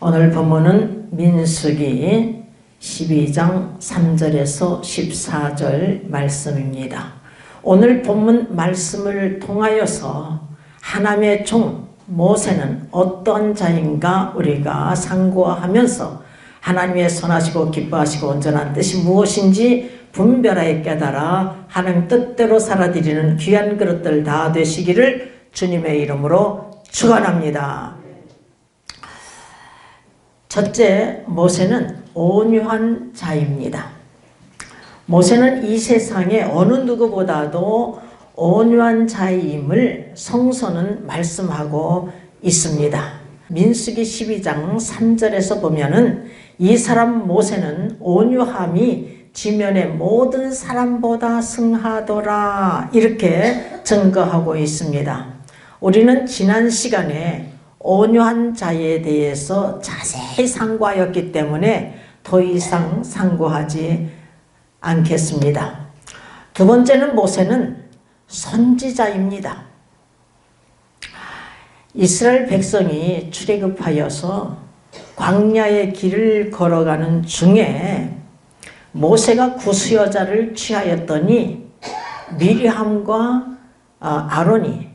오늘 본문은 민수기 12장 3절에서 14절 말씀입니다. 오늘 본문 말씀을 통하여서 하나님의 종 모세는 어떤 자인가 우리가 상고하면서 하나님의 선하시고 기뻐하시고 온전한 뜻이 무엇인지 분별하여 깨달아 하나님 뜻대로 살아드리는 귀한 그릇들 다 되시기를 주님의 이름으로 축원합니다. 첫째, 모세는 온유한 자입니다. 모세는 이 세상에 어느 누구보다도 온유한 자임을 성서는 말씀하고 있습니다. 민수기 12장 3절에서 보면은 이 사람 모세는 온유함이 지면의 모든 사람보다 승하더라 이렇게 증거하고 있습니다. 우리는 지난 시간에 온유한 자에 대해서 자세히 상고하였기 때문에 더 이상 상고하지 않겠습니다. 두 번째는 모세는 선지자입니다. 이스라엘 백성이 출애굽하여서 광야의 길을 걸어가는 중에 모세가 구수여자를 취하였더니 미리암과 아론이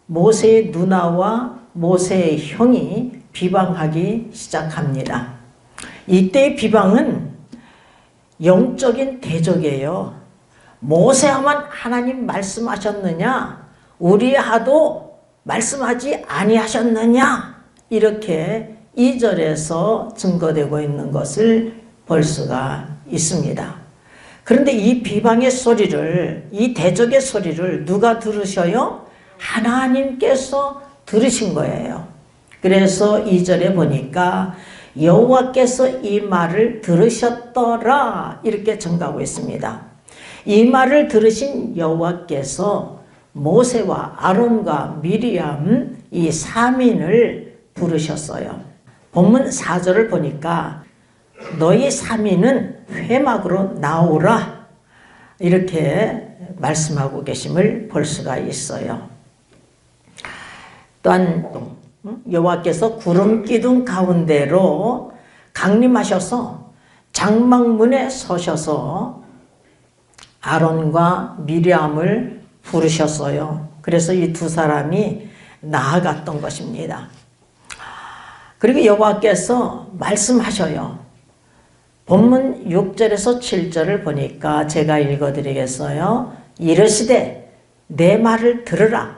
모세의 누나와 모세의 형이 비방하기 시작합니다. 이때의 비방은 영적인 대적이에요. 모세야만 하나님 말씀하셨느냐? 우리하도 말씀하지 아니하셨느냐? 이렇게 2절에서 증거되고 있는 것을 볼 수가 있습니다. 그런데 이 비방의 소리를, 이 대적의 소리를 누가 들으셔요? 하나님께서 들으신 거예요. 그래서 2절에 보니까 여호와께서 이 말을 들으셨더라 이렇게 증가하고 있습니다. 이 말을 들으신 여호와께서 모세와 아론과 미리암 이 3인을 부르셨어요. 본문 4절을 보니까 너희 3인은 회막으로 나오라 이렇게 말씀하고 계심을 볼 수가 있어요. 또한 여호와께서 구름 기둥 가운데로 강림하셔서 장막문에 서셔서 아론과 미리암을 부르셨어요. 그래서 이 두 사람이 나아갔던 것입니다. 그리고 여호와께서 말씀하셔요. 본문 6절에서 7절을 보니까 제가 읽어드리겠어요. 이르시되 내 말을 들으라.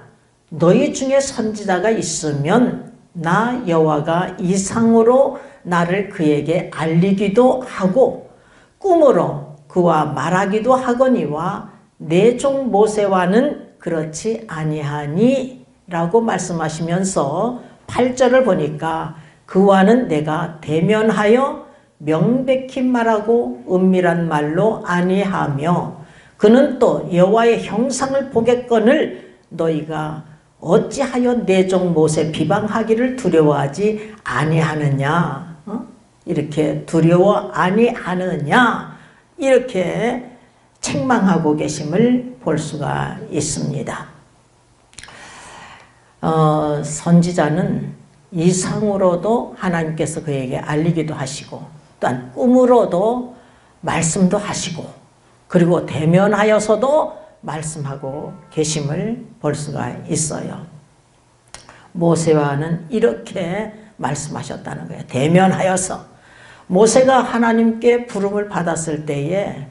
너희 중에 선지자가 있으면 나 여호와가 이상으로 나를 그에게 알리기도 하고 꿈으로 그와 말하기도 하거니와 내 종 모세와는 그렇지 아니하니 라고 말씀하시면서 8절을 보니까 그와는 내가 대면하여 명백히 말하고 은밀한 말로 아니하며 그는 또 여호와의 형상을 보겠거늘 너희가 어찌하여 내 종 모세 비방하기를 두려워하지 아니하느냐? 이렇게 두려워 아니하느냐? 이렇게 책망하고 계심을 볼 수가 있습니다. 선지자는 이상으로도 하나님께서 그에게 알리기도 하시고 또한 꿈으로도 말씀도 하시고 그리고 대면하여서도 말씀하고 계심을 볼 수가 있어요. 모세와는 이렇게 말씀하셨다는 거예요. 대면하여서 모세가 하나님께 부름을 받았을 때에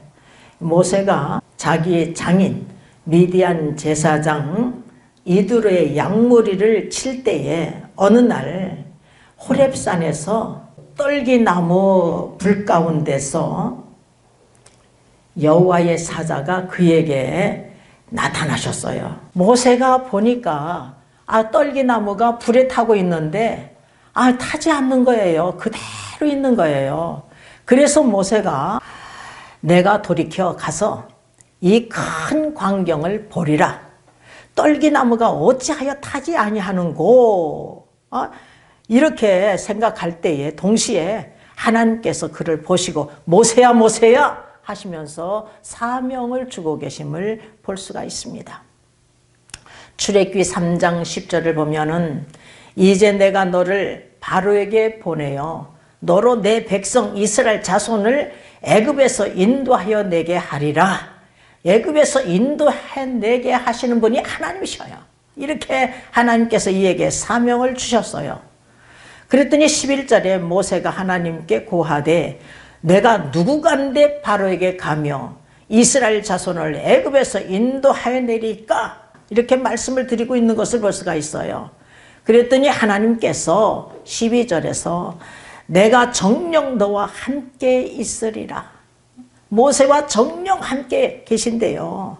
모세가 자기의 장인 미디안 제사장 이두로의 양무리를 칠 때에 어느 날 호렙산에서 떨기나무 불 가운데서 여호와의 사자가 그에게 나타나셨어요. 모세가 보니까 떨기나무가 불에 타고 있는데 타지 않는 거예요. 그대로 있는 거예요. 그래서 모세가 내가 돌이켜 가서 이 큰 광경을 보리라. 떨기나무가 어찌하여 타지 아니하는고 이렇게 생각할 때에 동시에 하나님께서 그를 보시고 모세야 모세야 하시면서 사명을 주고 계심을 볼 수가 있습니다. 출애굽기 3장 10절을 보면은 이제 내가 너를 바로에게 보내요. 너로 내 백성 이스라엘 자손을 애굽에서 인도하여 내게 하리라. 애굽에서 인도해 내게 하시는 분이 하나님이셔요. 이렇게 하나님께서 이에게 사명을 주셨어요. 그랬더니 11절에 모세가 하나님께 고하되 내가 누구간데 바로에게 가며 이스라엘 자손을 애굽에서 인도하여 내리까? 이렇게 말씀을 드리고 있는 것을 볼 수가 있어요. 그랬더니 하나님께서 12절에서 내가 정녕 너와 함께 있으리라. 모세와 정녕 함께 계신대요.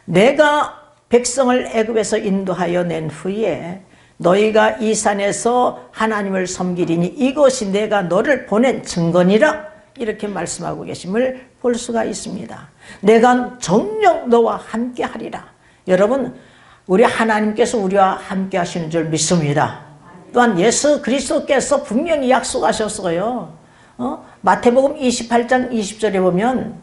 내가 백성을 애굽에서 인도하여 낸 후에 너희가 이 산에서 하나님을 섬기리니 이것이 내가 너를 보낸 증거니라. 이렇게 말씀하고 계심을 볼 수가 있습니다. 내가 정녕 너와 함께 하리라. 여러분, 우리 하나님께서 우리와 함께 하시는 줄 믿습니다. 또한 예수 그리스도께서 분명히 약속하셨어요. 마태복음 28장 20절에 보면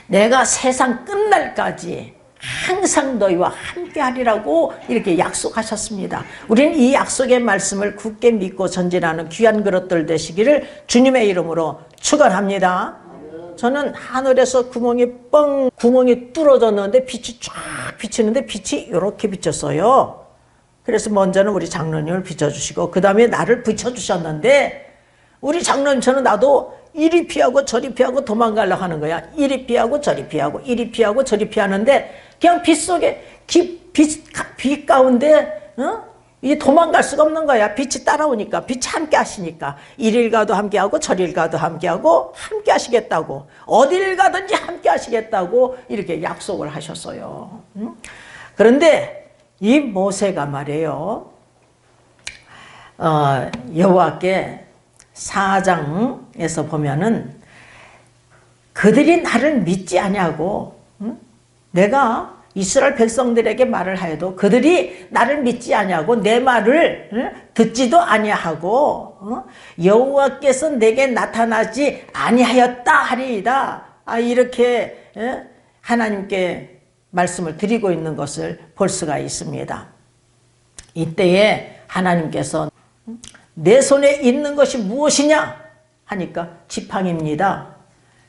내가 세상 끝날까지 항상 너희와 함께 하리라고 이렇게 약속하셨습니다. 우리는 이 약속의 말씀을 굳게 믿고 전진하는 귀한 그릇들 되시기를 주님의 이름으로 축원합니다. 저는 하늘에서 구멍이 뚫어졌는데 빛이 쫙 비치는데 빛이 이렇게 비쳤어요. 그래서 먼저는 우리 장로님을 비춰주시고 그 다음에 나를 비춰주셨는데 우리 장로님 저는 나도 이리 피하고 저리 피하고 도망가려고 하는 거야. 이리 피하고 저리 피하고 이리 피하고 저리 피하는데 그냥 빛 속에 빛 가운데 이 도망갈 수가 없는 거야. 빛이 따라오니까 빛이 함께 하시니까 이릴 가도 함께 하고 저릴 가도 함께 하고 함께 하시겠다고 어딜 가든지 함께 하시겠다고 이렇게 약속을 하셨어요. 그런데 이 모세가 말이에요. 여호와께 4장에서 보면은 그들이 나를 믿지 아니하고 내가 이스라엘 백성들에게 말을 하여도 그들이 나를 믿지 아니하고 내 말을 듣지도 아니하고 여호와께서 내게 나타나지 아니하였다 하리이다. 이렇게 하나님께 말씀을 드리고 있는 것을 볼 수가 있습니다. 이때에 하나님께서 내 손에 있는 것이 무엇이냐 하니까 지팡이입니다.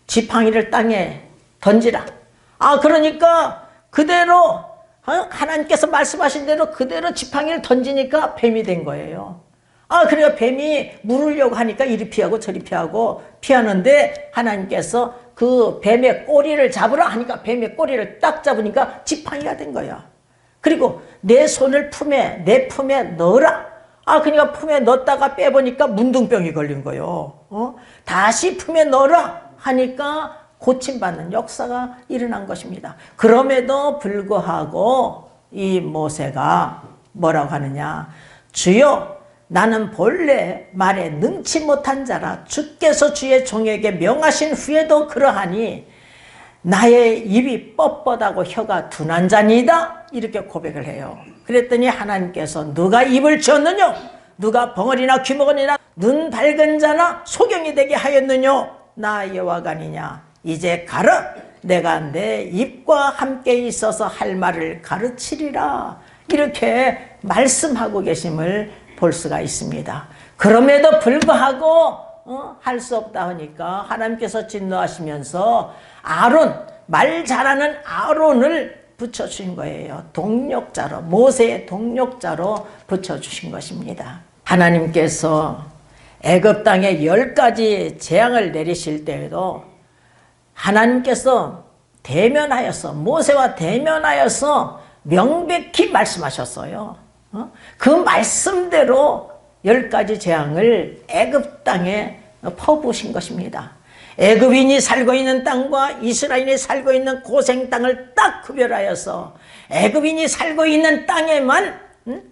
지팡이를 땅에 던지라. 그러니까 그대로 하나님께서 말씀하신 대로 그대로 지팡이를 던지니까 뱀이 된 거예요. 그러니까 뱀이 물으려고 하니까 이리 피하고 저리 피하고 피하는데 하나님께서 그 뱀의 꼬리를 잡으라 하니까 뱀의 꼬리를 딱 잡으니까 지팡이가 된 거야. 그리고 내 손을 내 품에 넣어라. 그러니까 품에 넣었다가 빼보니까 문둥병이 걸린 거예요. 다시 품에 넣어라 하니까 고침받는 역사가 일어난 것입니다. 그럼에도 불구하고 이 모세가 뭐라고 하느냐. 주여 나는 본래 말에 능치 못한 자라 주께서 주의 종에게 명하신 후에도 그러하니 나의 입이 뻣뻣하고 혀가 둔한 자니이다. 이렇게 고백을 해요. 그랬더니 하나님께서 누가 입을 지었느냐? 누가 벙어리나 귀머거리나 눈 밝은 자나 소경이 되게 하였느냐? 나 여호와가 아니냐? 이제 가라. 내가 내 입과 함께 있어서 할 말을 가르치리라. 이렇게 말씀하고 계심을 볼 수가 있습니다. 그럼에도 불구하고 할 수 없다 하니까 하나님께서 진노하시면서 말 잘하는 아론을 붙여주신 거예요. 동력자로, 모세의 동력자로 붙여주신 것입니다. 하나님께서 애굽 땅에 10가지 재앙을 내리실 때에도 하나님께서 모세와 대면하여서 명백히 말씀하셨어요. 그 말씀대로 10가지 재앙을 애굽 땅에 퍼부으신 것입니다. 애굽인이 살고 있는 땅과 이스라엘이 살고 있는 고생 땅을 딱 구별하여서 애굽인이 살고 있는 땅에만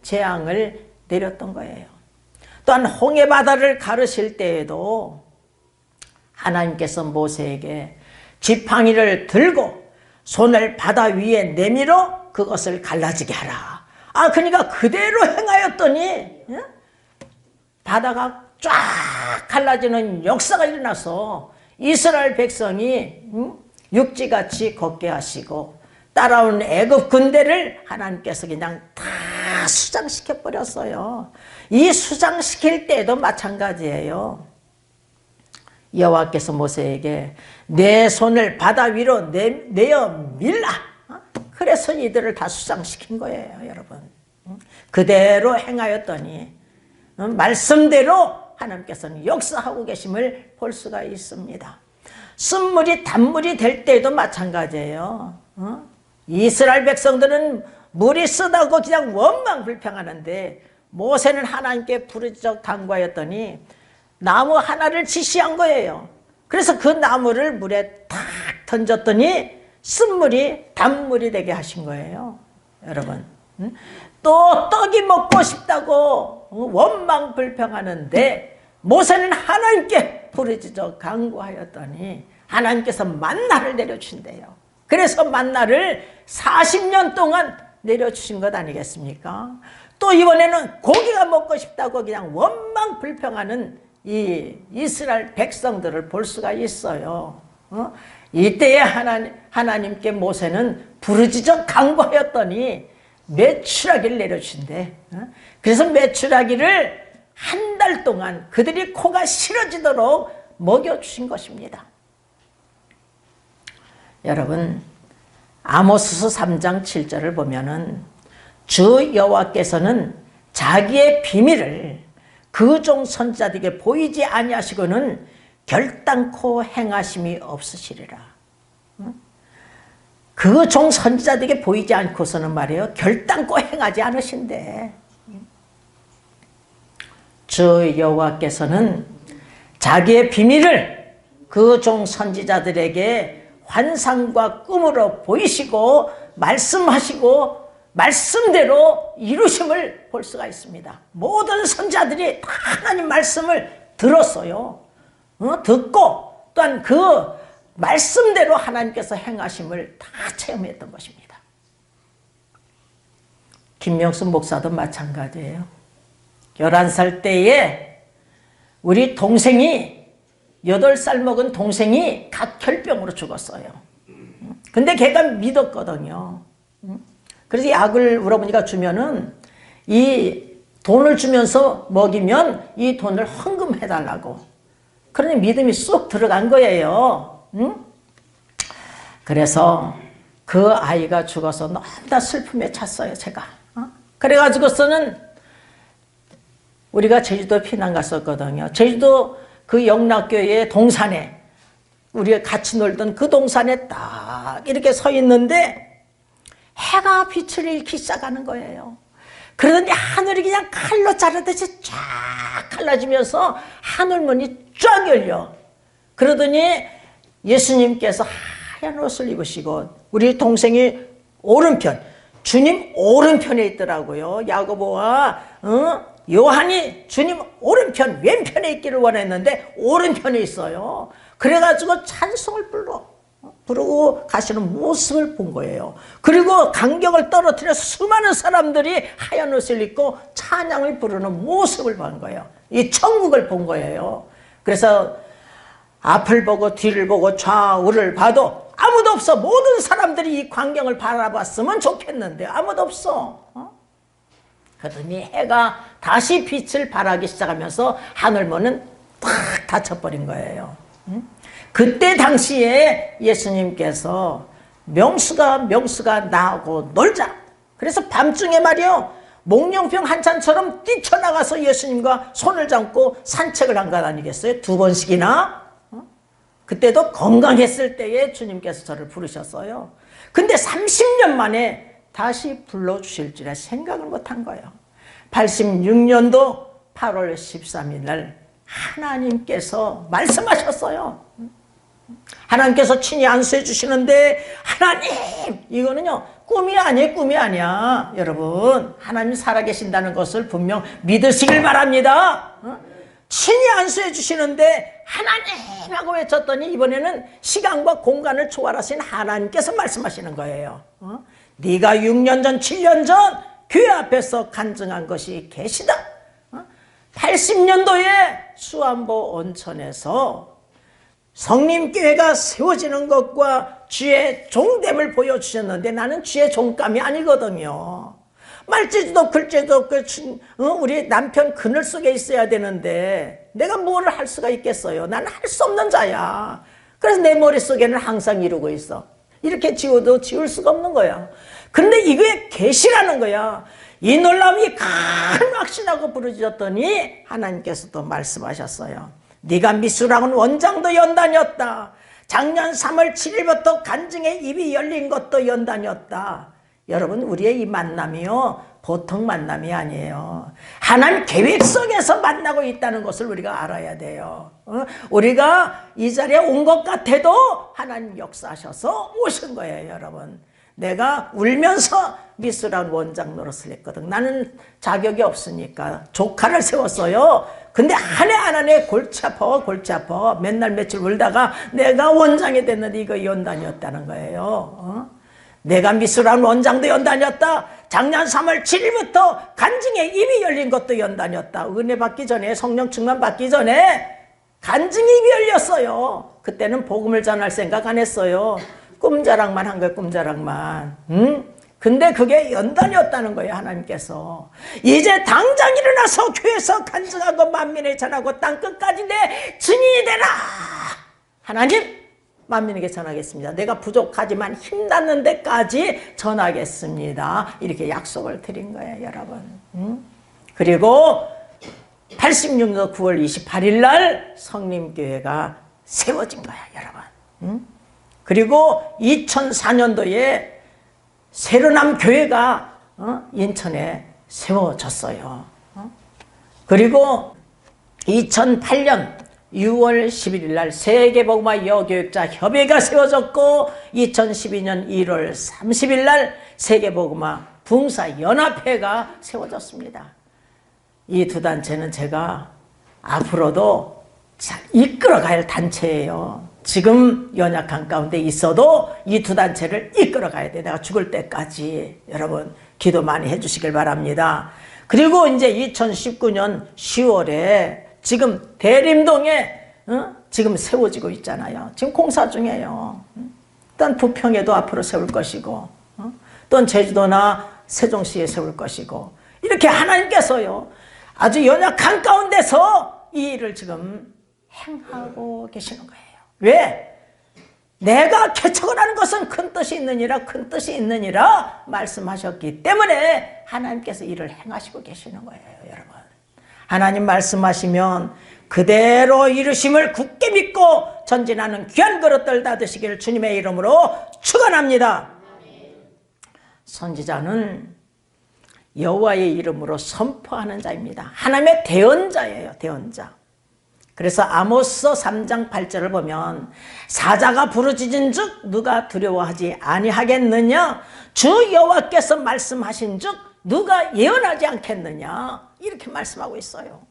재앙을 내렸던 거예요. 또한 홍해 바다를 가르실 때에도 하나님께서 모세에게 지팡이를 들고 손을 바다 위에 내밀어 그것을 갈라지게 하라. 그러니까 그대로 행하였더니 바다가 쫙 갈라지는 역사가 일어나서 이스라엘 백성이 육지같이 걷게 하시고 따라온 애굽 군대를 하나님께서 그냥 다 수장시켜 버렸어요. 이 수장시킬 때도 마찬가지예요. 여호와께서 모세에게 내 손을 바다 위로 내어 밀라. 그래서 이들을 다 수장시킨 거예요, 여러분. 그대로 행하였더니 말씀대로 하나님께서는 역사하고 계심을 볼 수가 있습니다. 쓴물이 단물이 될 때도 마찬가지예요. 이스라엘 백성들은 물이 쓰다고 그냥 원망불평하는데 모세는 하나님께 부르짖어 간구하였더니 나무 하나를 지시한 거예요. 그래서 그 나무를 물에 탁 던졌더니 쓴물이 단물이 되게 하신 거예요, 여러분. 또 떡이 먹고 싶다고 원망불평하는데 모세는 하나님께 부르짖어 간구하였더니 하나님께서 만나를 내려주신대요. 그래서 만나를 40년 동안 내려주신 것 아니겠습니까? 또 이번에는 고기가 먹고 싶다고 그냥 원망불평하는 이 이스라엘 백성들을 볼 수가 있어요. 이때에 하나님께 모세는 부르짖어 간구하였더니 메추라기를 내려주신대. 그래서 메추라기를 한 달 동안 그들이 코가 시러지도록 먹여주신 것입니다. 여러분, 아모스서 3장 7절을 보면은 주 여호와께서는 자기의 비밀을 그 종 선지자들에게 보이지 아니하시고는 결단코 행하심이 없으시리라. 그 종 선지자들에게 보이지 않고서는 말이에요, 결단코 행하지 않으신대. 주 여호와께서는 자기의 비밀을 그 종 선지자들에게 환상과 꿈으로 보이시고 말씀하시고 말씀대로 이루심을 볼 수가 있습니다. 모든 선지자들이 다 하나님 말씀을 들었어요. 듣고 또한 그 말씀대로 하나님께서 행하심을 다 체험했던 것입니다. 김명수 목사도 마찬가지예요. 11살 때에 우리 동생이 8살 먹은 동생이 각혈병으로 죽었어요. 근데 걔가 믿었거든요. 그래서 약을 우리 어머니가 주면은 이 돈을 주면서 먹이면 이 돈을 헌금해달라고. 그러니 믿음이 쏙 들어간 거예요. 그래서 그 아이가 죽어서 너무나 슬픔에 찼어요, 제가. 그래가지고서는 우리가 제주도 피난 갔었거든요. 제주도 그 영락교회 동산에 우리가 같이 놀던 그 동산에 딱 이렇게 서 있는데 해가 빛을 잃기 시작하는 거예요. 그러더니 하늘이 그냥 칼로 자르듯이 쫙 갈라지면서 하늘문이 쫙 열려. 그러더니 예수님께서 하얀 옷을 입으시고 우리 동생이 오른편, 주님 오른편에 있더라고요. 야고보와 요한이 주님 오른편, 왼편에 있기를 원했는데 오른편에 있어요. 그래가지고 찬송을 부르고 가시는 모습을 본 거예요. 그리고 강경을 떨어뜨려서 수많은 사람들이 하얀 옷을 입고 찬양을 부르는 모습을 본 거예요. 이 천국을 본 거예요. 그래서 앞을 보고 뒤를 보고 좌우를 봐도 아무도 없어. 모든 사람들이 이 광경을 바라봤으면 좋겠는데 아무도 없어. 그러더니 해가 다시 빛을 발하기 시작하면서 하늘문은 탁 닫혀버린 거예요. 그때 당시에 예수님께서 명수가 나하고 놀자. 그래서 밤중에 말이요, 몽룡병 한찬처럼 뛰쳐나가서 예수님과 손을 잡고 산책을 한 것 아니겠어요? 2번씩이나. 그때도 건강했을 때에 주님께서 저를 부르셨어요. 근데 30년 만에 다시 불러주실 줄에 생각을 못한 거예요. 86년도 8월 13일 날 하나님께서 말씀하셨어요. 하나님께서 친히 안수해 주시는데, 하나님, 이거는요 꿈이 아니야. 여러분, 하나님 살아계신다는 것을 분명 믿으시길 바랍니다. 친히 안수해 주시는데 하나님 하고 외쳤더니 이번에는 시간과 공간을 초월하신 하나님께서 말씀하시는 거예요. 네가 6년 전 7년 전 교회 앞에서 간증한 것이 계시다. 80년도에 수안보 온천에서 성림교회가 세워지는 것과 주의 종됨을 보여주셨는데 나는 주의 종감이 아니거든요. 말재주도 글재주도 없고 우리 남편 그늘 속에 있어야 되는데 내가 뭘 할 수가 있겠어요? 나는 할 수 없는 자야. 그래서 내 머릿속에는 항상 이러고 있어. 이렇게 지워도 지울 수가 없는 거야. 근데 이거에 계시라는 거야. 이 놀라움이 큰 확신하고 부르짖었더니 하나님께서 또 말씀하셨어요. 네가 미술학원 원장도 연단이었다. 작년 3월 7일부터 간증의 입이 열린 것도 연단이었다. 여러분, 우리의 이 만남이요 보통 만남이 아니에요. 하나님 계획 속에서 만나고 있다는 것을 우리가 알아야 돼요. 우리가 이 자리에 온 것 같아도 하나님 역사하셔서 오신 거예요, 여러분. 내가 울면서 미술학 원장 노릇을 했거든. 나는 자격이 없으니까 조카를 세웠어요. 근데 한 해 한 해 골치 아파 맨날 며칠 울다가 내가 원장이 됐는데 이거 연단이었다는 거예요. 내가 미술학 원장도 연단이었다. 작년 3월 7일부터 간증의 입이 열린 것도 연단이었다. 은혜 받기 전에, 성령 충만 받기 전에 간증의 입이 열렸어요. 그때는 복음을 전할 생각 안 했어요. 꿈자랑만 한 거예요, 꿈자랑만. 근데 그게 연단이었다는 거예요, 하나님께서. 이제 당장 일어나서 교회에서 간증하고 만민에 전하고 땅끝까지 내 증인이 되라. 하나님, 만민에게 전하겠습니다. 내가 부족하지만 힘닿는 데까지 전하겠습니다. 이렇게 약속을 드린 거예요, 여러분. 그리고 86년 9월 28일 날 성림교회가 세워진 거야, 여러분. 그리고 2004년도에 새로남 교회가 인천에 세워졌어요. 그리고 2008년 6월 11일 날 세계복음화 여교육자 협의회가 세워졌고 2012년 1월 30일 날 세계복음화 붕사연합회가 세워졌습니다. 이 두 단체는 제가 앞으로도 잘 이끌어갈 단체예요. 지금 연약한 가운데 있어도 이 두 단체를 이끌어가야 돼. 내가 죽을 때까지. 여러분 기도 많이 해주시길 바랍니다. 그리고 이제 2019년 10월에 지금 대림동에 지금 세워지고 있잖아요. 지금 공사 중이에요. 일단 부평에도 앞으로 세울 것이고 또 제주도나 세종시에 세울 것이고 이렇게 하나님께서요 아주 연약한 가운데서 이 일을 지금 행하고 계시는 거예요. 왜? 내가 개척을 하는 것은 큰 뜻이 있느니라 말씀하셨기 때문에 하나님께서 일을 행하시고 계시는 거예요, 여러분. 하나님 말씀하시면 그대로 이루심을 굳게 믿고 전진하는 귀한 그릇들 다 드시기를 주님의 이름으로 축원합니다. 선지자는 여호와의 이름으로 선포하는 자입니다. 하나님의 대언자예요, 대언자. 그래서 아모스 3장 8절을 보면 사자가 부르짖은 즉 누가 두려워하지 아니하겠느냐, 주 여호와께서 말씀하신 즉 누가 예언하지 않겠느냐, 이렇게 말씀하고 있어요.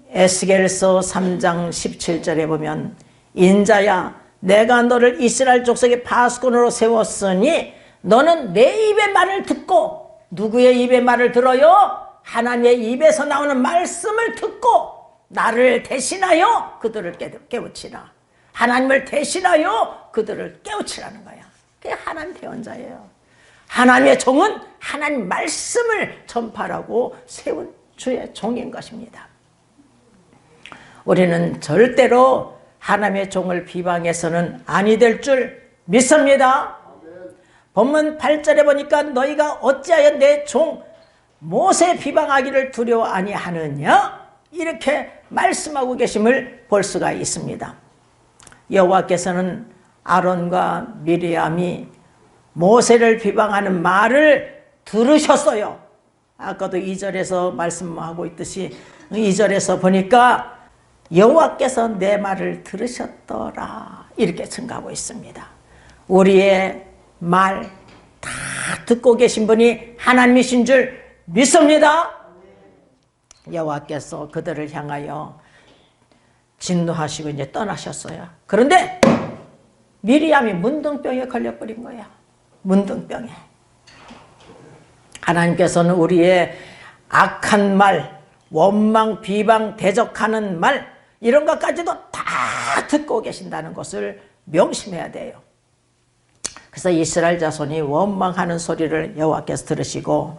에스겔서 3장 17절에 보면 인자야 내가 너를 이스라엘 족속의 파수꾼으로 세웠으니 너는 내 입의 말을 듣고, 누구의 입의 말을 들어요? 하나님의 입에서 나오는 말씀을 듣고 나를 대신하여 그들을 깨우치라. 하나님을 대신하여 그들을 깨우치라는 거야. 그게 하나님 대언자예요. 하나님의 종은 하나님 말씀을 전파하라고 세운 주의 종인 것입니다. 우리는 절대로 하나님의 종을 비방해서는 아니 될 줄 믿습니다. 본문 8절에 보니까 너희가 어찌하여 내 종 모세 비방하기를 두려워 아니하느냐, 이렇게 말씀하고 계심을 볼 수가 있습니다. 여호와께서는 아론과 미리암이 모세를 비방하는 말을 들으셨어요. 아까도 2절에서 말씀하고 있듯이 2절에서 보니까 여호와께서 내 말을 들으셨더라, 이렇게 증가하고 있습니다. 우리의 말 다 듣고 계신 분이 하나님이신 줄 믿습니다. 여호와께서 그들을 향하여 진노하시고 이제 떠나셨어요. 그런데 미리암이 문둥병에 걸려버린 거야. 문둥병에. 하나님께서는 우리의 악한 말, 원망, 비방, 대적하는 말, 이런 것까지도 다 듣고 계신다는 것을 명심해야 돼요. 그래서 이스라엘 자손이 원망하는 소리를 여호와께서 들으시고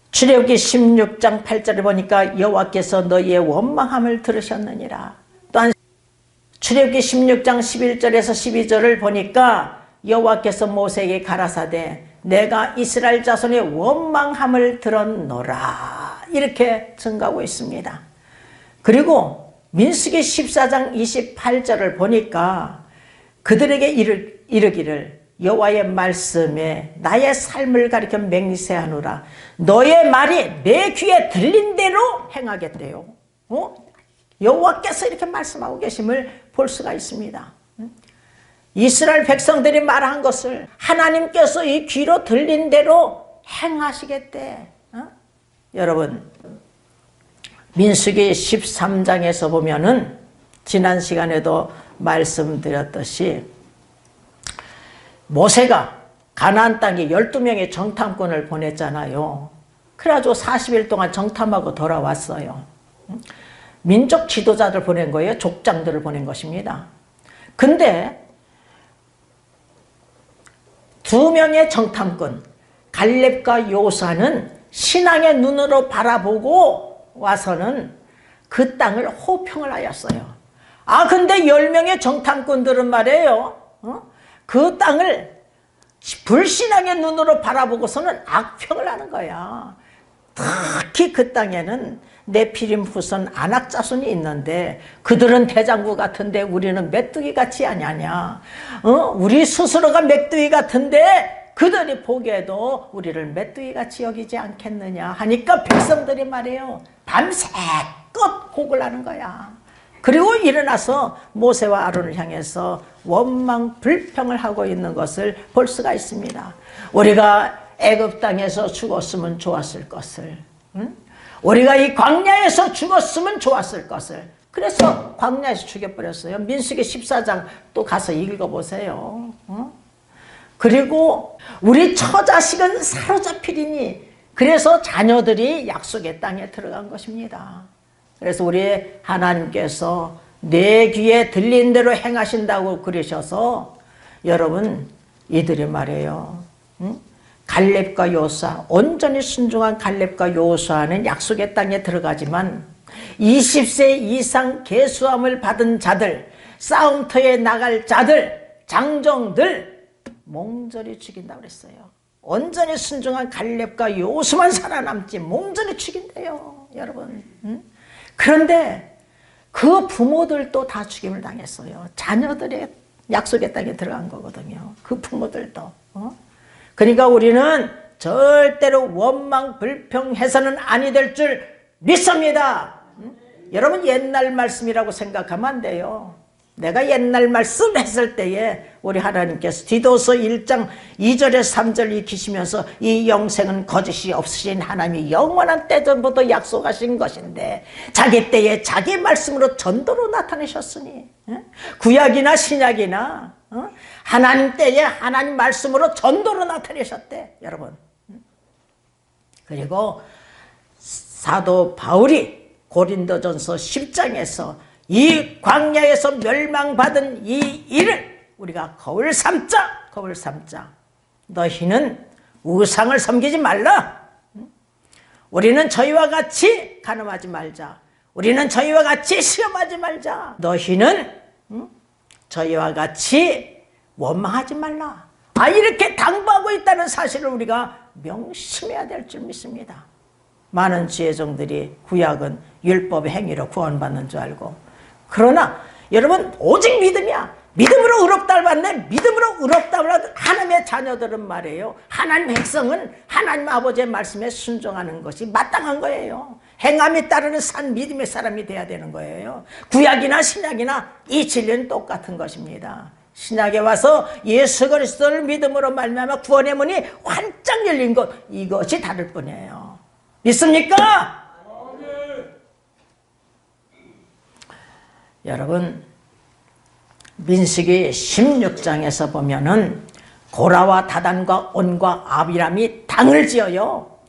출애굽기 16장 8절을 보니까 여호와께서 너희의 원망함을 들으셨느니라. 또한 출애굽기 16장 11절에서 12절을 보니까 여호와께서 모세에게 가라사대 내가 이스라엘 자손의 원망함을 들었노라 이렇게 증가하고 있습니다. 그리고 민수기 14장 28절을 보니까 그들에게 이르기를 여호와의 말씀에 나의 삶을 가리켜 맹세하노라. 너의 말이 내 귀에 들린 대로 행하겠대요. 여호와께서 이렇게 말씀하고 계심을 볼 수가 있습니다. 이스라엘 백성들이 말한 것을 하나님께서 이 귀로 들린 대로 행하시겠대. 여러분 민수기 13장에서 보면은 지난 시간에도 말씀드렸듯이 모세가 가나안 땅에 12명의 정탐꾼을 보냈잖아요. 그래가지고 40일 동안 정탐하고 돌아왔어요. 민족 지도자들 보낸 거예요. 족장들을 보낸 것입니다. 근데 2명의 정탐꾼 갈렙과 요수아는 신앙의 눈으로 바라보고 와서는 그 땅을 호평을 하였어요. 근데 10명의 정탐꾼들은 말이에요. 그 땅을 불신앙의 눈으로 바라보고서는 악평을 하는 거야. 특히 그 땅에는 네피림 후손 아낙 자손이 있는데 그들은 대장구 같은데 우리는 메뚜기 같이 아냐냐. 우리 스스로가 메뚜기 같은데 그들이 보기에도 우리를 메뚜기 같이 여기지 않겠느냐 하니까 백성들이 말해요. 밤새껏 곡을 하는 거야. 그리고 일어나서 모세와 아론을 향해서 원망 불평을 하고 있는 것을 볼 수가 있습니다. 우리가 애굽 땅에서 죽었으면 좋았을 것을, 우리가 이 광야에서 죽었으면 좋았을 것을. 그래서 광야에서 죽여버렸어요. 민수기 14장 또 가서 읽어보세요. 그리고 우리 처자식은 사로잡히리니 그래서 자녀들이 약속의 땅에 들어간 것입니다. 그래서 우리 하나님께서 내 귀에 들린 대로 행하신다고 그러셔서 여러분 이들이 말해요. 갈렙과 요수아 온전히 순종한 갈렙과 요수아는 약속의 땅에 들어가지만 20세 이상 계수함을 받은 자들, 싸움터에 나갈 자들, 장정들 몽절히 죽인다고 그랬어요. 온전히 순종한 갈렙과 요수만 살아남지 몽절히 죽인대요. 여러분. 그런데 그 부모들도 다 죽임을 당했어요. 자녀들의 약속의 땅에 들어간 거거든요. 그 부모들도. 그러니까 우리는 절대로 원망 불평해서는 아니 될 줄 믿습니다. 여러분 옛날 말씀이라고 생각하면 안 돼요. 내가 옛날 말씀 했을 때에 우리 하나님께서 디도서 1장 2절에서 3절 익히시면서 이 영생은 거짓이 없으신 하나님이 영원한 때전부터 약속하신 것인데 자기 때에 자기 말씀으로 전도로 나타내셨으니 구약이나 신약이나 하나님 때에 하나님 말씀으로 전도로 나타내셨대. 여러분. 그리고 사도 바울이 고린도전서 10장에서 이 광야에서 멸망받은 이 일을 우리가 거울 삼자. 너희는 우상을 섬기지 말라. 우리는 저희와 같이 간음하지 말자. 우리는 저희와 같이 시험하지 말자. 너희는 저희와 같이 원망하지 말라. 이렇게 당부하고 있다는 사실을 우리가 명심해야 될 줄 믿습니다. 많은 지혜종들이 구약은 율법의 행위로 구원받는 줄 알고, 그러나 여러분 오직 믿음이야. 믿음으로 의롭다를 받네. 믿음으로 의롭다를 받는 하나님의 자녀들은 말이에요. 하나님 백성은 하나님 아버지의 말씀에 순종하는 것이 마땅한 거예요. 행함이 따르는 산 믿음의 사람이 돼야 되는 거예요. 구약이나 신약이나 이 진리는 똑같은 것입니다. 신약에 와서 예수 그리스도를 믿음으로 말미암아 구원의 문이 활짝 열린 것, 이것이 다를 뿐이에요. 믿습니까? 여러분 민수기 16장에서 보면은 고라와 다단과 온과 아비람이 당을 지어요.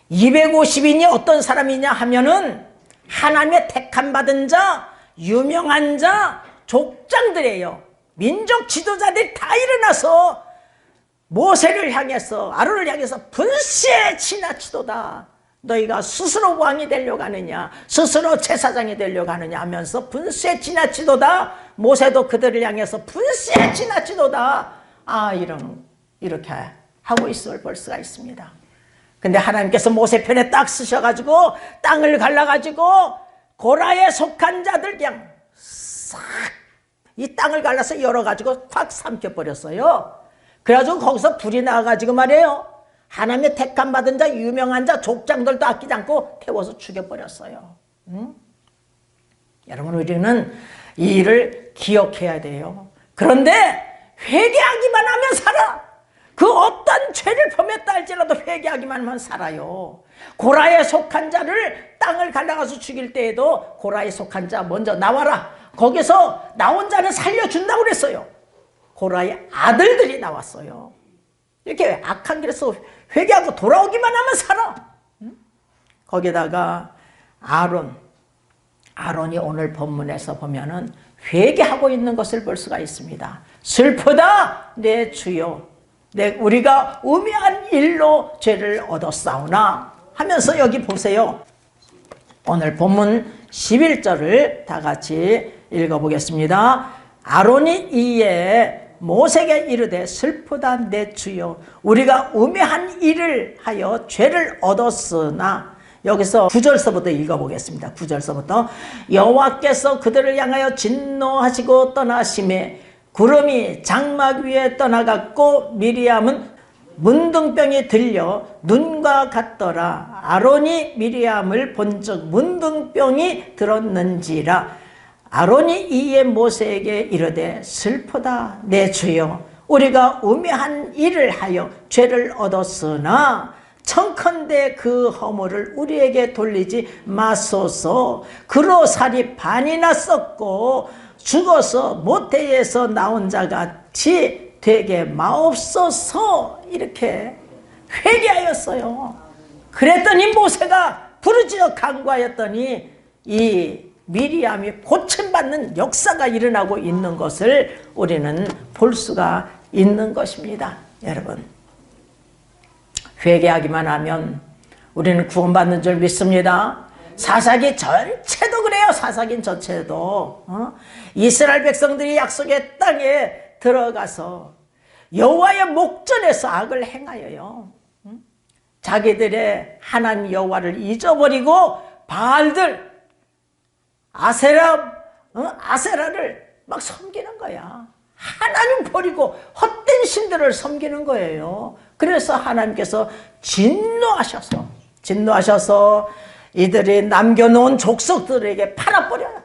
250인이 어떤 사람이냐 하면은 하나님의 택함 받은 자, 유명한 자, 족장들이에요. 민족 지도자들이 다 일어나서 모세를 향해서, 아론을 향해서 분세 지나치도다. 너희가 스스로 왕이 되려고 하느냐, 스스로 제사장이 되려고 하느냐 하면서 분세 지나치도다. 모세도 그들을 향해서 분세 지나치도다. 이렇게 하고 있음을 볼 수가 있습니다. 근데 하나님께서 모세 편에 딱 쓰셔가지고 땅을 갈라가지고 고라에 속한 자들 그냥 싹 이 땅을 갈라서 열어가지고 확 삼켜버렸어요. 그래가지고 거기서 불이 나와가지고 말이에요, 하나님의 택함 받은 자, 유명한 자, 족장들도 아끼지 않고 태워서 죽여버렸어요. 여러분, 우리는 이 일을 기억해야 돼요. 그런데 회개하기만 하면 살아. 그 어떤 죄를 범했다 할지라도 회개하기만 하면 살아요. 고라에 속한 자를 땅을 갈라가서 죽일 때에도 고라에 속한 자 먼저 나와라. 거기서 나온 자는 살려준다고 그랬어요. 고라의 아들들이 나왔어요. 이렇게 악한 길에서 회개하고 돌아오기만 하면 살아. 거기다가 아론이 오늘 본문에서 보면은 회개하고 있는 것을 볼 수가 있습니다. 슬프다 내 주여, 우리가 우매한 일로 죄를 얻었사오나 하면서 여기 보세요. 오늘 본문 11절을 다 같이 읽어보겠습니다. 아론이 이에 모세에게 이르되 슬프다 내 주여, 우리가 우매한 일을 하여 죄를 얻었으나, 여기서 9절서부터 읽어보겠습니다. 9절서부터 여호와께서 그들을 향하여 진노하시고 떠나심에 구름이 장막 위에 떠나갔고 미리암은 문둥병이 들려 눈과 같더라. 아론이 미리암을 본즉 문둥병이 들었는지라. 아론이 이에 모세에게 이르되 슬프다 내 주여, 우리가 우매한 일을 하여 죄를 얻었으나 청컨대 그 허물을 우리에게 돌리지 마소서. 그로 살이 반이나 썩고 죽어서 모태에서 나온 자같이 되게 마옵소서. 이렇게 회개하였어요. 그랬더니 모세가 부르짖어 간구하였더니 이 미리암이 고침받는 역사가 일어나고 있는 것을 우리는 볼 수가 있는 것입니다. 여러분, 회개하기만 하면 우리는 구원받는 줄 믿습니다. 사사기 전체도 그래요. 사사기 전체도 이스라엘 백성들이 약속의 땅에 들어가서 여호와의 목전에서 악을 행하여요. 자기들의 하나님 여호와를 잊어버리고 바알들, 아세라를 막 섬기는 거야. 하나님 버리고 헛된 신들을 섬기는 거예요. 그래서 하나님께서 진노하셔서 이들이 남겨놓은 족속들에게 팔아버려요.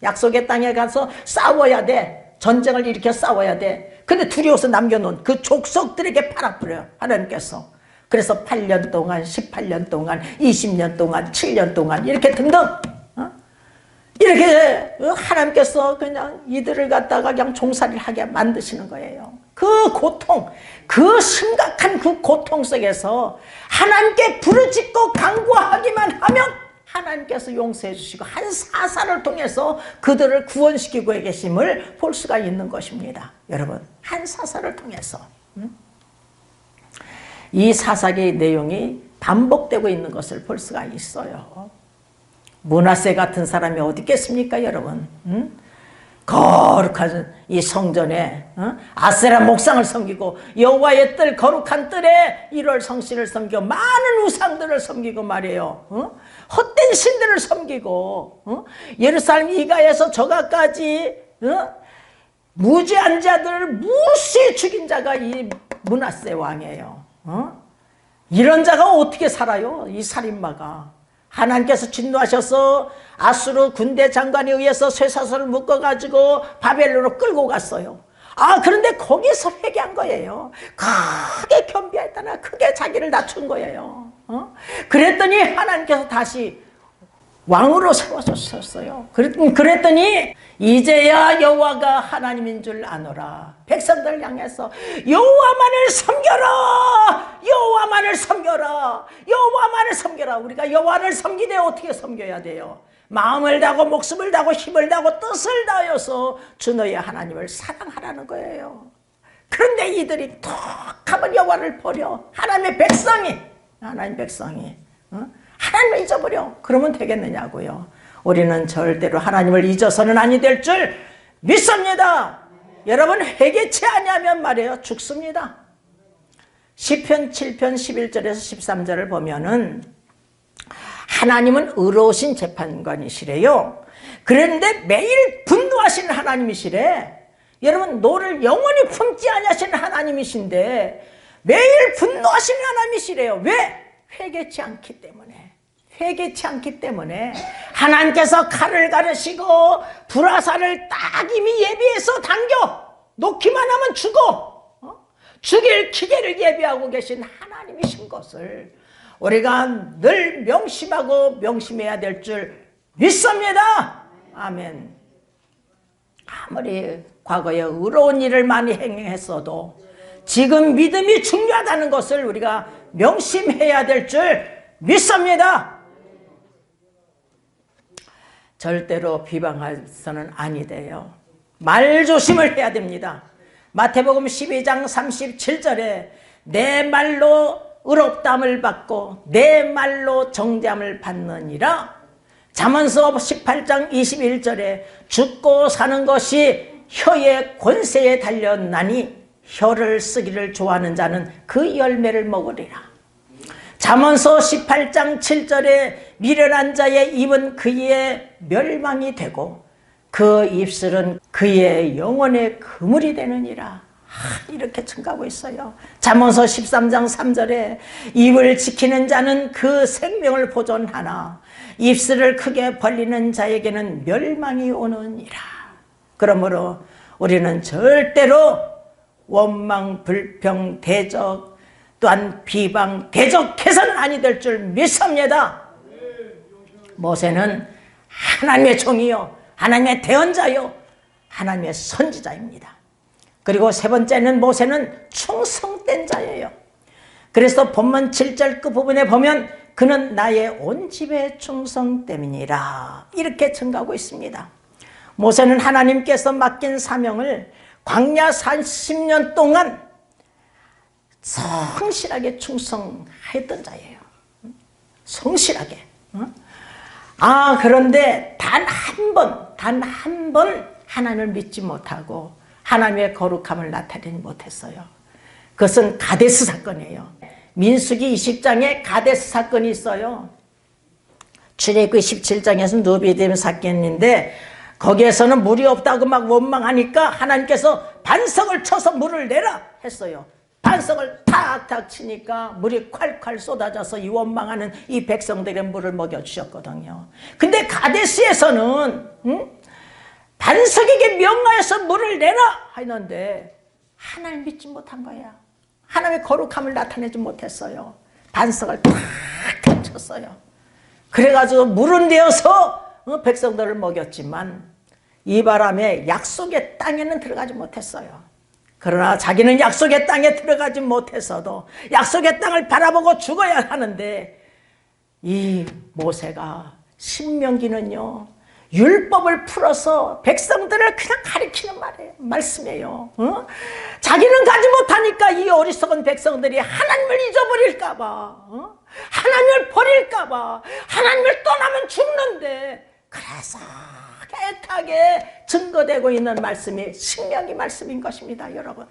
약속의 땅에 가서 싸워야 돼. 전쟁을 일으켜 싸워야 돼. 근데 두려워서 남겨놓은 그 족속들에게 팔아버려요, 하나님께서. 그래서 8년 동안, 18년 동안, 20년 동안, 7년 동안 이렇게 등등 이렇게 하나님께서 그냥 이들을 갖다가 그냥 종살이를 하게 만드시는 거예요. 그 고통, 그 심각한 그 고통 속에서 하나님께 부르짖고 간구하기만 하면 하나님께서 용서해 주시고 한 사사를 통해서 그들을 구원시키고 계심을 볼 수가 있는 것입니다. 여러분, 한 사사를 통해서 이 사사기 내용이 반복되고 있는 것을 볼 수가 있어요. 므낫세 같은 사람이 어디 있겠습니까, 여러분? 거룩한 이 성전에 아세라 목상을 섬기고 여호와의 뜰, 거룩한 뜰에 1월 성신을 섬기고 많은 우상들을 섬기고 말이에요. 헛된 신들을 섬기고 예루살렘 이가에서 저가까지 무죄한 자들을 무시해 죽인 자가 이 므낫세 왕이에요. 이런 자가 어떻게 살아요? 이 살인마가. 하나님께서 진노하셔서 아수르 군대 장관에 의해서 쇠사슬을 묶어가지고 바벨론으로 끌고 갔어요. 그런데 거기서 회개한 거예요. 크게 겸비했다나 크게 자기를 낮춘 거예요. 그랬더니 하나님께서 다시 왕으로 세워주셨어요. 그랬더니 이제야 여호와가 하나님인 줄 아노라. 백성들 향해서 여호와만을 섬겨라, 여호와만을 섬겨라, 여호와만을 섬겨라. 우리가 여호와를 섬기되 어떻게 섬겨야 돼요? 마음을 다하고 목숨을 다하고 힘을 다하고 뜻을 다하여서 주 너의 하나님을 사랑하라는 거예요. 그런데 이들이 톡 하면 여호와를 버려. 하나님의 백성이 하나님을 잊어버려. 그러면 되겠느냐고요. 우리는 절대로 하나님을 잊어서는 아니 될 줄 믿습니다. 여러분, 회개치 아니하면 말이에요, 죽습니다. 시편 7편 11절에서 13절을 보면은 하나님은 의로우신 재판관이시래요. 그런데 매일 분노하시는 하나님이시래. 여러분, 너를 영원히 품지 아니하시는 하나님이신데 매일 분노하시는 하나님이시래요. 왜? 회개치 않기 때문에 하나님께서 칼을 가르시고 불화살을 딱 이미 예비해서 당겨 놓기만 하면 죽일 기계를 예비하고 계신 하나님이신 것을 우리가 늘 명심하고 명심해야 될 줄 믿습니다. 아멘. 아무리 과거에 의로운 일을 많이 행했어도 지금 믿음이 중요하다는 것을 우리가 명심해야 될 줄 믿습니다. 절대로 비방해서는 아니 돼요. 말조심을 해야 됩니다. 마태복음 12장 37절에 내 말로 의롭다함을 받고 내 말로 정죄함을 받느니라. 잠언서 18장 21절에 죽고 사는 것이 혀의 권세에 달렸나니 혀를 쓰기를 좋아하는 자는 그 열매를 먹으리라. 잠언서 18장 7절에 미련한 자의 입은 그의 멸망이 되고 그 입술은 그의 영혼의 그물이 되느니라. 이렇게 증가하고 있어요. 잠언서 13장 3절에 입을 지키는 자는 그 생명을 보존하나 입술을 크게 벌리는 자에게는 멸망이 오느니라. 그러므로 우리는 절대로 원망, 불평, 대적 또한 비방, 대적해서는 아니 될 줄 믿습니다. 모세는 하나님의 종이요, 하나님의 대언자요, 하나님의 선지자입니다. 그리고 세 번째는 모세는 충성된 자예요. 그래서 본문 7절 끝부분에 보면 그는 나의 온 집에 충성됨이니라 이렇게 증가하고 있습니다. 모세는 하나님께서 맡긴 사명을 광야 40년 동안 성실하게 충성했던 자예요. 성실하게. 그런데 단 한 번 하나님을 믿지 못하고 하나님의 거룩함을 나타내지 못했어요. 그것은 가데스 사건이에요. 민수기 20장에 가데스 사건이 있어요. 출애굽기 17장에서는 누비딤 사건인데 거기에서는 물이 없다고 막 원망하니까 하나님께서 반석을 쳐서 물을 내라 했어요. 반석을 탁탁 치니까 물이 콸콸 쏟아져서 이 원망하는 이 백성들의 물을 먹여주셨거든요. 근데 가데스에서는 반석에게 명하여서 물을 내라 하는데 하나님 믿지 못한 거야. 하나님의 거룩함을 나타내지 못했어요. 반석을 탁탁 쳤어요. 그래가지고 물은 되어서 백성들을 먹였지만 이 바람에 약속의 땅에는 들어가지 못했어요. 그러나 자기는 약속의 땅에 들어가지 못했어도 약속의 땅을 바라보고 죽어야 하는데 이 모세가 신명기는요 율법을 풀어서 백성들을 그냥 가리키는 말씀이에요. 자기는 가지 못하니까 이 어리석은 백성들이 하나님을 잊어버릴까봐, 하나님을 버릴까봐, 하나님을 떠나면 죽는데 그래서 애타게 증거되고 있는 말씀이 신명기 말씀인 것입니다. 여러분,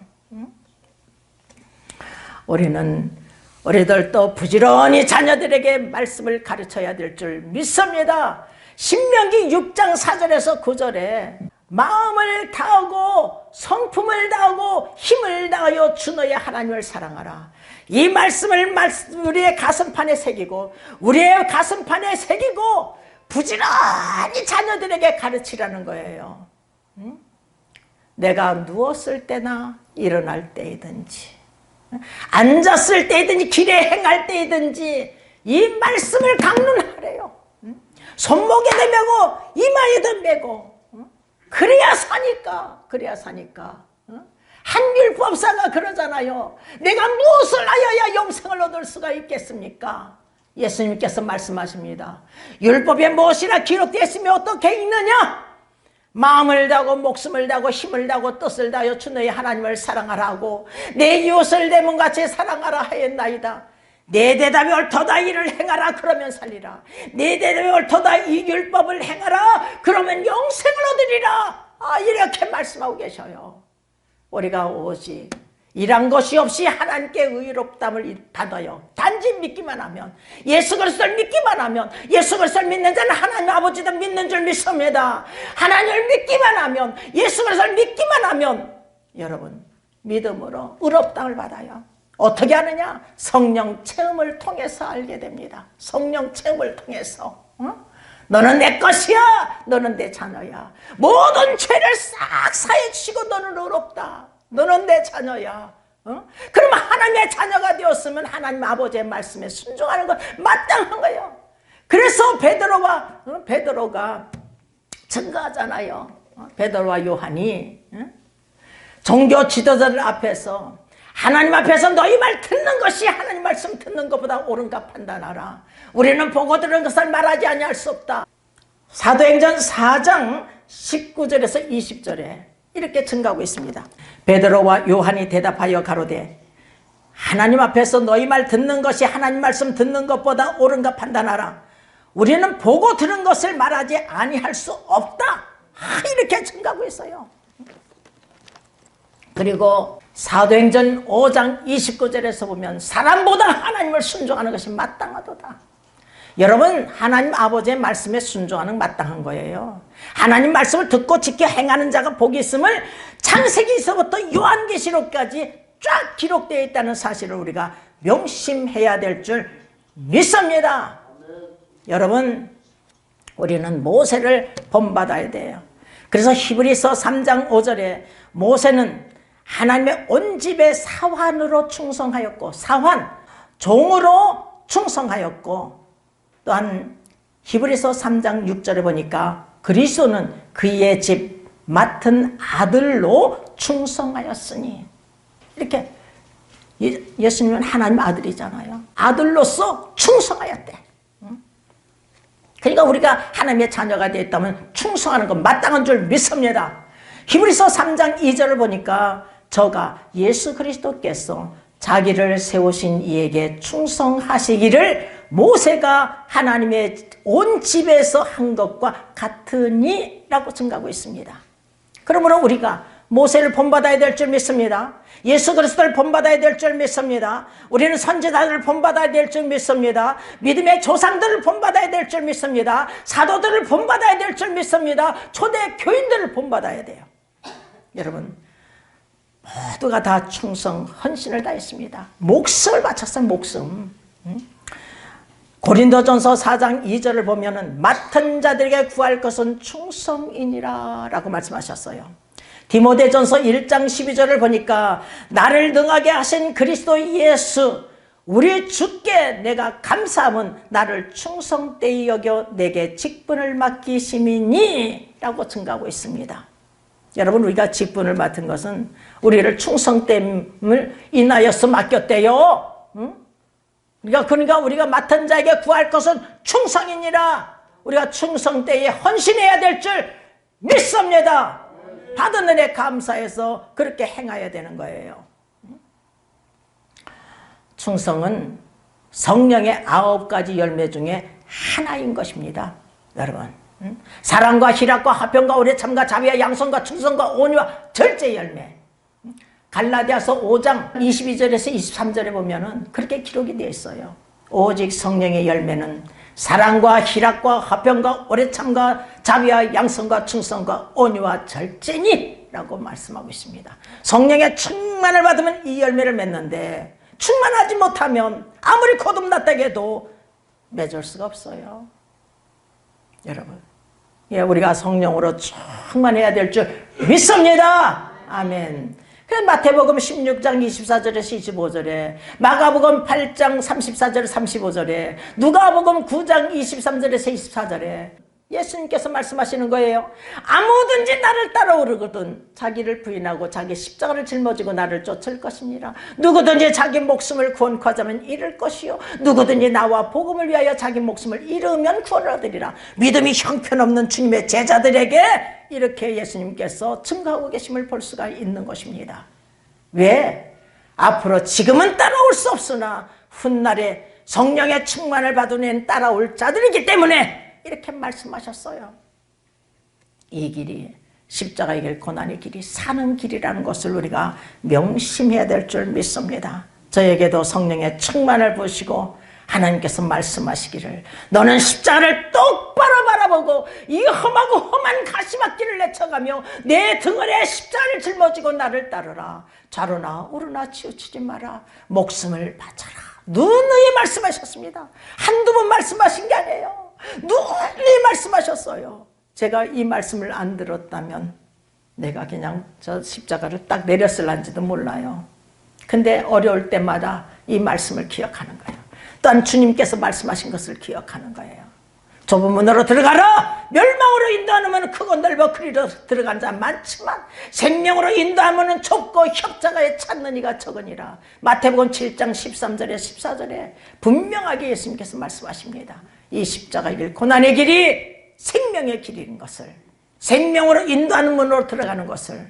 우리들도 부지런히 자녀들에게 말씀을 가르쳐야 될 줄 믿습니다. 신명기 6장 4절에서 9절에 마음을 다하고 성품을 다하고 힘을 다하여 주 너의 하나님을 사랑하라. 이 말씀을 우리의 가슴판에 새기고 부지런히 자녀들에게 가르치라는 거예요. 내가 누웠을 때나 일어날 때이든지 앉았을 때이든지 길에 행할 때이든지 이 말씀을 강론하래요. 손목에도 메고 이마에도 메고 그래야 사니까 한 율법사가 그러잖아요. 내가 무엇을 하여야 영생을 얻을 수가 있겠습니까? 예수님께서 말씀하십니다. 율법에 무엇이나 기록되어 있으면 어떻게 읽느냐? 마음을 다하고 목숨을 다하고 힘을 다하고 뜻을 다하여 주 너희 하나님을 사랑하라고 내 이웃을 내 몸같이 사랑하라 하였나이다. 내 대답이 옳도다 이를 행하라 그러면 살리라. 내 대답이 옳도다 이 율법을 행하라 그러면 영생을 얻으리라. 이렇게 말씀하고 계셔요. 우리가 오직 이란 것이 없이 하나님께 의롭담을 받아요. 단지 믿기만 하면, 예수 그리스도를 믿기만 하면, 예수 그리스도를 믿는 자는 하나님 아버지도 믿는 줄 믿습니다. 하나님을 믿기만 하면, 예수 그리스도를 믿기만 하면 여러분 믿음으로 의롭담을 받아요. 어떻게 하느냐? 성령 체험을 통해서 알게 됩니다. 성령 체험을 통해서. 너는 내 것이야. 너는 내 자녀야. 모든 죄를 싹 사해 주시고 너는 의롭다. 너는 내 자녀야. 그러면 하나님의 자녀가 되었으면 하나님 아버지의 말씀에 순종하는 건 마땅한 거예요. 그래서 베드로가 증거하잖아요. 베드로와 요한이 종교 지도자들 앞에서 하나님 앞에서 너희 말 듣는 것이 하나님 말씀 듣는 것보다 옳은가 판단하라. 우리는 보고 들은 것을 말하지 아니할 수 없다. 사도행전 4장 19절에서 20절에 이렇게 증거하고 있습니다. 베드로와 요한이 대답하여 가로되 하나님 앞에서 너희 말 듣는 것이 하나님 말씀 듣는 것보다 옳은가 판단하라. 우리는 보고 들은 것을 말하지 아니할 수 없다. 이렇게 증거하고 있어요. 그리고 사도행전 5장 29절에서 보면 사람보다 하나님을 순종하는 것이 마땅하도다. 여러분 하나님 아버지의 말씀에 순종하는 마땅한 거예요. 하나님 말씀을 듣고 지켜 행하는 자가 복이 있음을 창세기에서부터 요한계시록까지 쫙 기록되어 있다는 사실을 우리가 명심해야 될 줄 믿습니다. 여러분 우리는 모세를 본받아야 돼요. 그래서 히브리서 3장 5절에 모세는 하나님의 온 집에 사환으로 충성하였고 사환 종으로 충성하였고 또한 히브리서 3장 6절에 보니까 그리스도는 그의 집 맡은 아들로 충성하였으니 이렇게 예수님은 하나님 아들이잖아요. 아들로서 충성하였대. 그러니까 우리가 하나님의 자녀가 되었다면 충성하는 건 마땅한 줄 믿습니다. 히브리서 3장 2절을 보니까 저가 예수 그리스도께서 자기를 세우신 이에게 충성하시기를 모세가 하나님의 온 집에서 한 것과 같으니 라고 증가하고 있습니다. 그러므로 우리가 모세를 본받아야 될 줄 믿습니다. 예수 그리스도를 본받아야 될 줄 믿습니다. 우리는 선지자들을 본받아야 될 줄 믿습니다. 믿음의 조상들을 본받아야 될 줄 믿습니다. 사도들을 본받아야 될 줄 믿습니다. 초대 교인들을 본받아야 돼요. 여러분 모두가 다 충성 헌신을 다했습니다. 목숨을 바쳤어요. 목숨. 고린도전서 4장 2절을 보면은 맡은 자들에게 구할 것은 충성이니라 라고 말씀하셨어요. 디모데전서 1장 12절을 보니까 나를 능하게 하신 그리스도 예수 우리 주께 내가 감사함은 나를 충성되이 여겨 내게 직분을 맡기심이니 라고 증가하고 있습니다. 여러분 우리가 직분을 맡은 것은 우리를 충성됨을 인하여서 맡겼대요. 그러니까 우리가 맡은 자에게 구할 것은 충성이니라. 우리가 충성되이 헌신해야 될 줄 믿습니다. 받은 은혜 감사해서 그렇게 행해야 되는 거예요. 충성은 성령의 9가지 열매 중에 하나인 것입니다. 여러분 사랑과 희락과 화평과 오래참과 자비와 양선과 충성과 온유와 절제 열매. 갈라디아서 5장 22절에서 23절에 보면은 그렇게 기록이 되어 있어요. 오직 성령의 열매는 사랑과 희락과 화평과 오래참과 자비와 양선과 충성과 온유와 절제니 라고 말씀하고 있습니다. 성령의 충만을 받으면 이 열매를 맺는데 충만하지 못하면 아무리 거듭났다고 해도 맺을 수가 없어요. 여러분 우리가 성령으로 충만해야 될 줄 믿습니다. 아멘. 마태복음 16장 24절에서 25절에 마가복음 8장 34절 35절에 누가복음 9장 23절에서 24절에 예수님께서 말씀하시는 거예요. 아무든지 나를 따라오르거든 자기를 부인하고 자기 십자가를 짊어지고 나를 쫓을 것이니라. 누구든지 자기 목숨을 구원하자면 잃을 것이요 누구든지 나와 복음을 위하여 자기 목숨을 잃으면 구원을 얻으리라. 믿음이 형편없는 주님의 제자들에게 이렇게 예수님께서 증거하고 계심을 볼 수가 있는 것입니다. 왜? 앞으로 지금은 따라올 수 없으나 훗날에 성령의 충만을 받은 후에는 따라올 자들이기 때문에 이렇게 말씀하셨어요. 이 길이 십자가의 길, 고난의 길이 사는 길이라는 것을 우리가 명심해야 될 줄 믿습니다. 저에게도 성령의 충만을 보시고 하나님께서 말씀하시기를 너는 십자가를 똑바로 바라보고 이 험하고 험한 가시밭길을 내쳐가며 내 등을에 십자가를 짊어지고 나를 따르라. 좌로나 우로나 치우치지 마라. 목숨을 바쳐라. 누누이 말씀하셨습니다. 한두 번 말씀하신 게 아니에요. 누누이 말씀하셨어요. 제가 이 말씀을 안 들었다면 내가 그냥 저 십자가를 딱 내렸을란지도 몰라요. 근데 어려울 때마다 이 말씀을 기억하는 거예요. 또한 주님께서 말씀하신 것을 기억하는 거예요. 좁은 문으로 들어가라. 멸망으로 인도하면 크고 넓어 그리로 들어간 자 많지만 생명으로 인도하면 좁고 협자가에 찾는 이가 적으니라. 마태복음 7장 13절에 14절에 분명하게 예수님께서 말씀하십니다. 이 십자가의 길, 고난의 길이 생명의 길인 것을, 생명으로 인도하는 문으로 들어가는 것을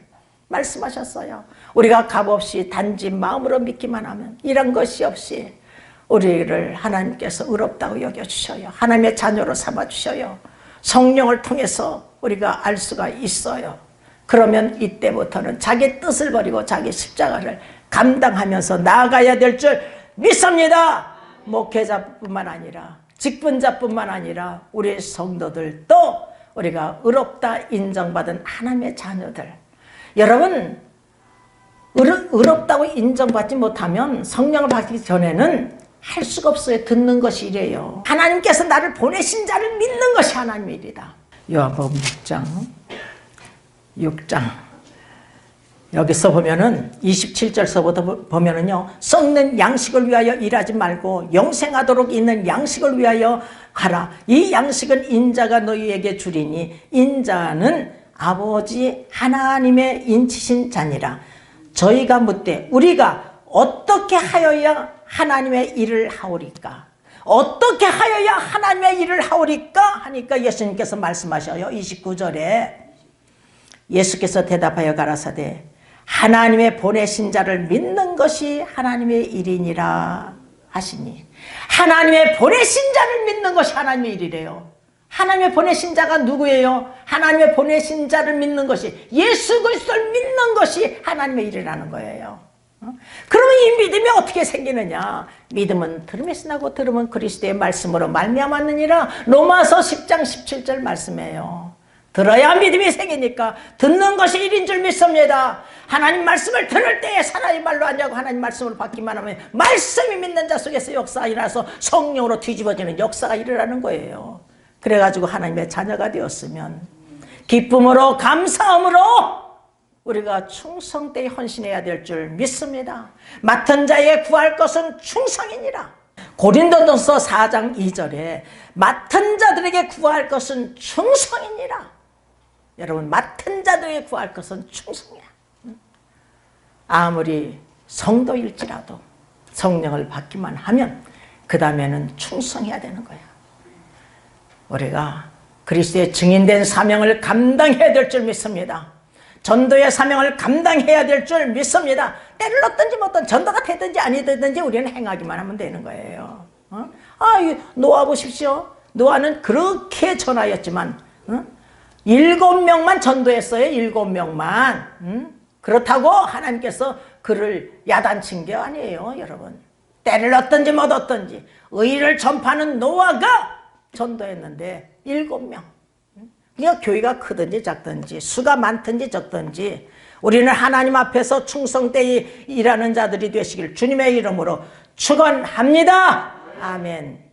말씀하셨어요. 우리가 값없이 단지 마음으로 믿기만 하면 이런 것이 없이 우리를 하나님께서 의롭다고 여겨주셔요. 하나님의 자녀로 삼아주셔요. 성령을 통해서 우리가 알 수가 있어요. 그러면 이때부터는 자기 뜻을 버리고 자기 십자가를 감당하면서 나아가야 될 줄 믿습니다. 목회자뿐만 아니라 직분자뿐만 아니라 우리 성도들도 우리가 의롭다 인정받은 하나님의 자녀들. 여러분, 의롭다고 인정받지 못하면 성령을 받기 전에는 할 수가 없어요. 듣는 것이 이래요. 하나님께서 나를 보내신 자를 믿는 것이 하나님의 일이다. 요한복음 6장 여기서 보면은 27절서부터 보면은요, 썩는 양식을 위하여 일하지 말고 영생하도록 있는 양식을 위하여 하라. 이 양식은 인자가 너희에게 주리니 인자는 아버지 하나님의 인치신 자니라. 저희가 묻되 우리가 어떻게 하여야 하나님의 일을 하오리까? 어떻게 하여야 하나님의 일을 하오리까? 하니까 예수님께서 말씀하셔요. 29절에 예수께서 대답하여 가라사대 하나님의 보내신 자를 믿는 것이 하나님의 일이니라 하시니, 하나님의 보내신 자를 믿는 것이 하나님의 일이래요. 하나님의 보내신 자가 누구예요? 하나님의 보내신 자를 믿는 것이, 예수 그리스도를 믿는 것이 하나님의 일이라는 거예요. 그러면 이 믿음이 어떻게 생기느냐? 믿음은 들음에서 나고 들음은 그리스도의 말씀으로 말미암았느니라. 로마서 10장 17절 말씀이에요. 들어야 믿음이 생기니까 듣는 것이 일인 줄 믿습니다. 하나님 말씀을 들을 때에 사람의 말로 아니고 하나님 말씀으로 받기만 하면 말씀이 믿는 자 속에서 역사가 일어나서 성령으로 뒤집어지는 역사가 일어나는 거예요. 그래가지고 하나님의 자녀가 되었으면 기쁨으로 감사함으로 우리가 충성되이 헌신해야 될 줄 믿습니다. 맡은 자에 구할 것은 충성이니라. 고린도전서 4장 2절에 맡은 자들에게 구할 것은 충성이니라. 여러분, 맡은 자들에게 구할 것은 충성이야. 아무리 성도일지라도 성령을 받기만 하면 그 다음에는 충성해야 되는 거야. 우리가 그리스도의 증인된 사명을 감당해야 될 줄 믿습니다. 전도의 사명을 감당해야 될 줄 믿습니다. 때를 얻든지 못든 전도가 되든지 아니 되든지 우리는 행하기만 하면 되는 거예요. 노아 보십시오. 노아는 그렇게 전하였지만 7명만 전도했어요. 7명만. 그렇다고 하나님께서 그를 야단친 게 아니에요. 여러분, 때를 얻든지 못 얻든지 의를 전파하는 노아가 전도했는데 7명. 그러니까 교회가 크든지 작든지 수가 많든지 적든지 우리는 하나님 앞에서 충성되이 일하는 자들이 되시길 주님의 이름으로 축원합니다. 아멘.